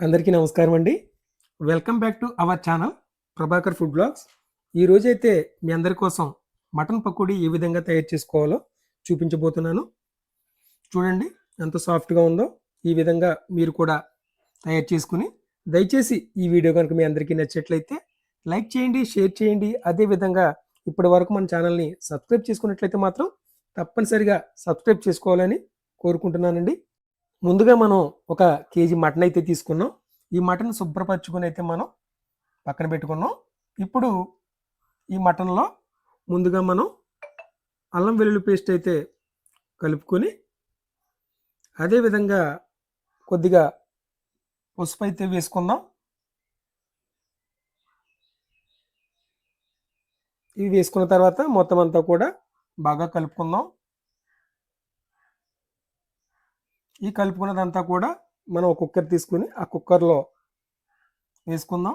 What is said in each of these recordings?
అందరికీ నమస్కారం అండి. Welcome back to our channel Prabhakar food blogs. ఈరోజైతే మీ అందరి కోసం మటన్ పకోడీ ఏ విధంగా తయారు చేసుకోవాలో చూపించబోతున్నాను. చూడండి ఎంత సాఫ్ట్గా ఉందో. ఈ విధంగా మీరు కూడా తయారు చేసుకుని దయచేసి ఈ వీడియో కనుక మీ అందరికీ నచ్చినట్లయితే లైక్ చేయండి, షేర్ చేయండి. అదేవిధంగా ఇప్పటి వరకు మన ఛానల్ని సబ్స్క్రైబ్ చేసుకున్నట్లయితే మాత్రం తప్పనిసరిగా సబ్స్క్రైబ్ చేసుకోవాలని కోరుకుంటున్నానండి. ముందుగా మనం ఒక కేజీ మటన్ అయితే తీసుకున్నాం. ఈ మటన్ శుభ్రపరచుకొని అయితే మనం పక్కన పెట్టుకున్నాం. ఇప్పుడు ఈ మటన్లో ముందుగా మనం అల్లం వెల్లుల్లి పేస్ట్ అయితే కలుపుకొని, అదేవిధంగా కొద్దిగా పసుపు అయితే వేసుకుందాం. ఇవి వేసుకున్న తర్వాత మొత్తం అంతా కూడా బాగా కలుపుకుందాం. ఈ కలుపుకున్నదంతా కూడా మనం ఒక కుక్కర్ తీసుకుని ఆ కుక్కర్లో వేసుకుందాం.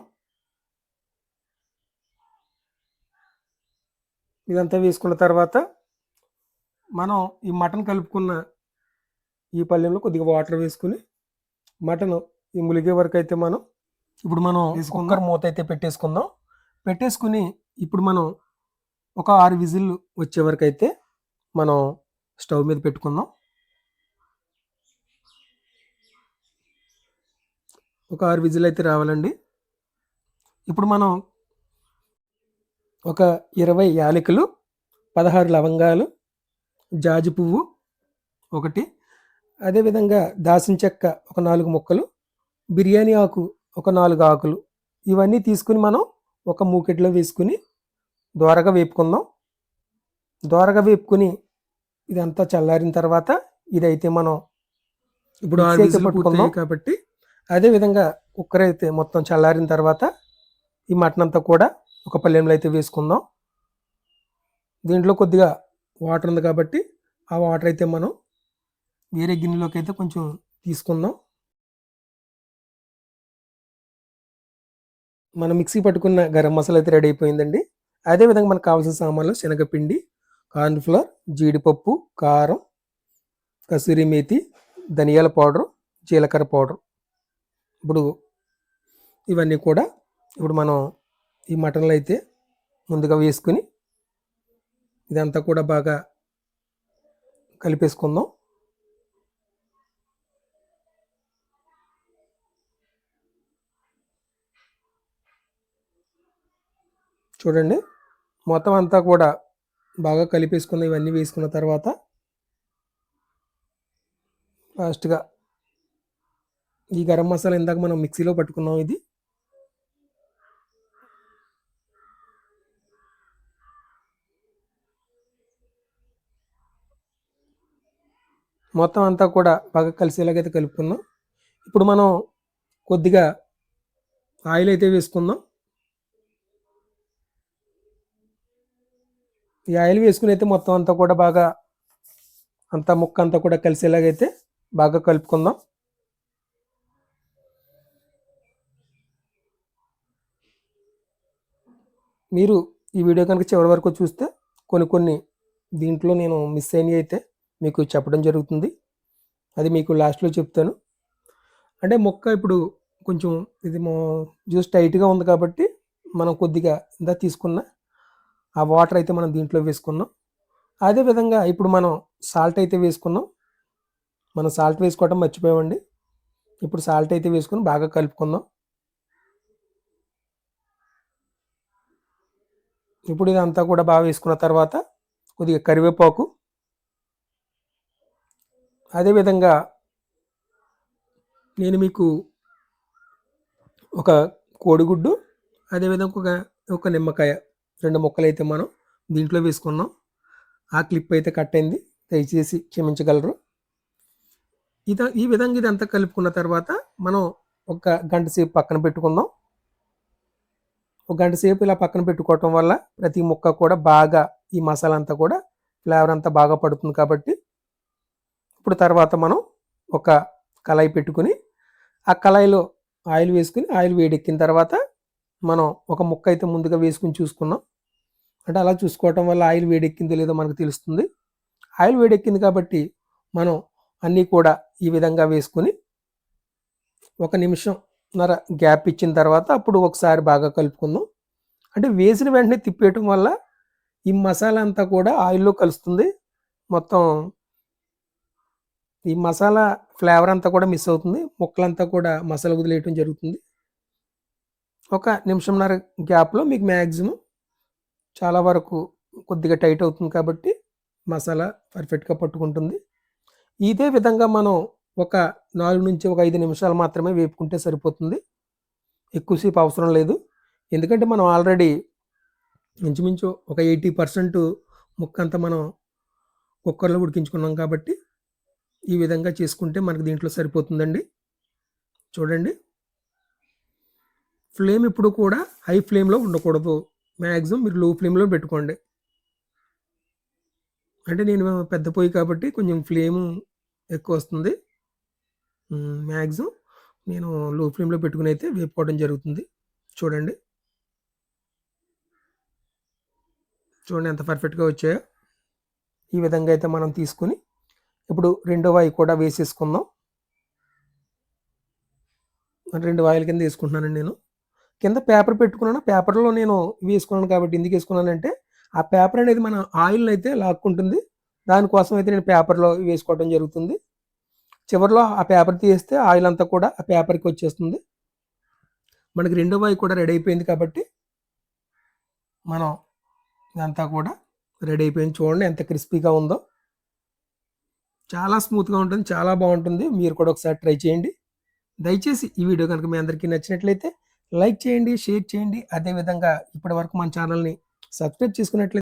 ఇదంతా వేసుకున్న తర్వాత మనం ఈ మటన్ కలుపుకున్న ఈ పళ్ళెంలో కొద్దిగా వాటర్ వేసుకుని మటన్ ఈ ములిగే వరకు అయితే ఇప్పుడు మనం కుక్కర్ మూత అయితే పెట్టేసుకుందాం. పెట్టేసుకుని ఇప్పుడు మనం ఒక 6 విజిల్లు వచ్చే వరకు అయితే మనం స్టవ్ మీద పెట్టుకుందాం. ఒక 6 విజిల్ అయితే రావాలండి. ఇప్పుడు మనం ఒక 20 యాలకులు, 16 లవంగాలు, జాజి పువ్వు ఒకటి, అదేవిధంగా దాల్చిన చెక్క ఒక 4 ముక్కలు, బిర్యానీ ఆకు ఒక 4 ఆకులు, ఇవన్నీ తీసుకుని మనం ఒక మూకెట్లో వేసుకుని దోరగా వేపుకుందాం. దోరగా వేపుకుని ఇదంతా చల్లారిన తర్వాత ఇదైతే మనం ఇప్పుడు 6 విజిల్ పూర్తయ్యాయి కాబట్టి అదేవిధంగా కుక్కర్ అయితే మొత్తం చల్లారిన తర్వాత ఈ మటన్ అంతా కూడా ఒక పళ్ళెంలో అయితే వేసుకుందాం. దీంట్లో కొద్దిగా వాటర్ ఉంది కాబట్టి ఆ వాటర్ అయితే మనం వేరే గిన్నెలోకి అయితే కొంచెం తీసుకుందాం. మనం మిక్సీ పట్టుకున్న గరం మసాలా అయితే రెడీ అయిపోయిందండి. అదేవిధంగా మనకు కావాల్సిన సామాన్లు శనగపిండి, కార్న్ఫ్లవర్, జీడిపప్పు, కారం, కసూరి మేతి, ధనియాల పౌడర్, జీలకర్ర పౌడర్. ఇప్పుడు ఇవన్నీ కూడా ఇప్పుడు మనం ఈ మటన్లో అయితే ముందుగా వేసుకుని ఇదంతా కూడా బాగా కలిపేసుకుందాం. చూడండి మొత్తం అంతా కూడా బాగా కలిపేసుకున్న ఇవన్నీ వేసుకున్న తర్వాత లాస్ట్గా ఈ గరం మసాలా ఇందాక మనం మిక్సీలో పట్టుకున్నాం. ఇది మొత్తం అంతా కూడా బాగా కలిసేలాగైతే కలుపుకుందాం. ఇప్పుడు మనం కొద్దిగా ఆయిల్ అయితే వేసుకుందాం. ఈ ఆయిల్ వేసుకుని అయితే మొత్తం అంతా కూడా బాగా ముక్క అంతా కూడా కలిసేలాగైతే బాగా కలుపుకుందాం. మీరు ఈ వీడియో కనుక చివరి వరకు చూస్తే కొన్ని దీంట్లో నేను మిస్ అయినవి అయితే మీకు చెప్పడం జరుగుతుంది. అది మీకు లాస్ట్లో చెప్తాను. అంటే మొక్క ఇప్పుడు కొంచెం ఇది జ్యూస్ టైట్గా ఉంది కాబట్టి మనం కొద్దిగా ఇందా తీసుకున్న ఆ వాటర్ అయితే మనం దీంట్లో వేసుకున్నాం. అదేవిధంగా ఇప్పుడు మనం సాల్ట్ అయితే వేసుకున్నాం. మనం సాల్ట్ వేసుకోవడం మర్చిపోయామండి. ఇప్పుడు సాల్ట్ అయితే వేసుకుని బాగా కలుపుకుందాం. ఇప్పుడు ఇదంతా కూడా బాగా వేసుకున్న తర్వాత కొద్దిగా కరివేపాకు, అదేవిధంగా నేను మీకు ఒక కోడిగుడ్డు, అదేవిధంగా ఒక నిమ్మకాయ 2 ముక్కలు అయితే మనం దీంట్లో వేసుకున్నాం. ఆ క్లిప్ అయితే కట్ అయింది, దయచేసి క్షమించగలరు. ఈ విధంగా ఇదంతా కలుపుకున్న తర్వాత మనం ఒక గంట సేపు పక్కన పెట్టుకుందాం. ఒక గంట సేపు ఇలా పక్కన పెట్టుకోవటం వల్ల ప్రతి ముక్క కూడా బాగా ఈ మసాలా అంతా కూడా ఫ్లేవర్ అంతా బాగా పడుతుంది కాబట్టి ఇప్పుడు తర్వాత మనం ఒక కళాయి పెట్టుకుని ఆ కళాయిలో ఆయిల్ వేసుకుని ఆయిల్ వేడెక్కిన తర్వాత మనం ఒక ముక్క అయితే ముందుగా వేసుకుని చూసుకున్నాం. అంటే అలా చూసుకోవటం వల్ల ఆయిల్ వేడెక్కిందో లేదో మనకు తెలుస్తుంది. ఆయిల్ వేడెక్కింది కాబట్టి మనం అన్నీ కూడా ఈ విధంగా వేసుకుని 1 నిమిషం గ్యాప్ ఇచ్చిన తర్వాత అప్పుడు ఒకసారి బాగా కలుపుకుందాం. అంటే వేసిన వెంటనే తిప్పేయటం వల్ల ఈ మసాలా అంతా కూడా ఆయిల్‌లో కలుస్తుంది. మొత్తం ఈ మసాలా ఫ్లేవర్ అంతా కూడా మిస్ అవుతుంది. ముక్కలంతా కూడా మసాలా వదిలేయటం జరుగుతుంది. ఒక నిమిషంన్నర గ్యాప్‌లో మీకు మాక్సిమం చాలా వరకు కొద్దిగా టైట్ అవుతుంది కాబట్టి మసాలా పర్ఫెక్ట్‌గా పట్టుకుంటుంది. ఇదే విధంగా మనం ఒక 4-5 నిమిషాలు మాత్రమే వేపుకుంటే సరిపోతుంది. ఎక్కువసేపు అవసరం లేదు. ఎందుకంటే మనం ఆల్రెడీ ఇంచుమించు ఒక 80% ముక్కంతా మనం కుక్కర్‌లో ఉడికించుకున్నాం కాబట్టి ఈ విధంగా చేసుకుంటే మనకు దీంట్లో సరిపోతుందండి. చూడండి. ఫ్లేమ్ ఎప్పుడు కూడా హై ఫ్లేమ్‌లో ఉండకూడదు. మాక్సిమం మీరు లో ఫ్లేమ్‌లో పెట్టుకోండి. అంటే నేను పెద్ద పొయ్యి కాబట్టి కొంచెం ఫ్లేము ఎక్కువొస్తుంది. మాక్సిమం నేను లో ఫ్లేమ్‌లో పెట్టుకొనైతే వేపుకోవడం జరుగుతుంది. చూడండి. చూడండి ఎంత పర్ఫెక్ట్‌గా వచ్చాయో. ఈ విధంగా అయితే మనం తీసుకొని ఇప్పుడు రెండో వాయి కూడా వేసేసుకుందాం. 2 వాయిల కింద వేసుకుంటున్నానండి నేను. కింద పేపర్ పెట్టుకున్నాను. పేపర్‌లో నేను వేసుకున్నాను కాబట్టి ఎందుకేసుకున్నానంటే, ఆ పేపర్ అనేది మన ఆయిల్‌ని అయితే లాక్కుంటుంది. దానికోసం అయితే నేను పేపర్‌లో వేసుకోవడం జరుగుతుంది. చివరిలో ఆ పేపర్ తీసేస్తే ఆయిల్ అంతా కూడా ఆ పేపర్‌కి వచ్చేస్తుంది. మనకి రెండో వాయి కూడా రెడీ అయిపోయింది కాబట్టి, మనం ఇదంతా కూడా రెడీ అయిపోయింది. చూడండి ఎంత క్రిస్పీగా ఉందో. చాలా స్మూత్‌గా ఉంటుంది. చాలా బావుంటుంది. మీరు కూడా ఒకసారి ట్రై చేయండి. దయచేసి ఈ వీడియో కనుక మీ అందరికీ నచ్చినట్లయితే లైక్ చేయండి, షేర్ చేయండి. అదేవిధంగా ఇప్పటివరకు మన ఛానల్‌ని సబ్స్క్రైబ్ చేసుకున్నట్లయితే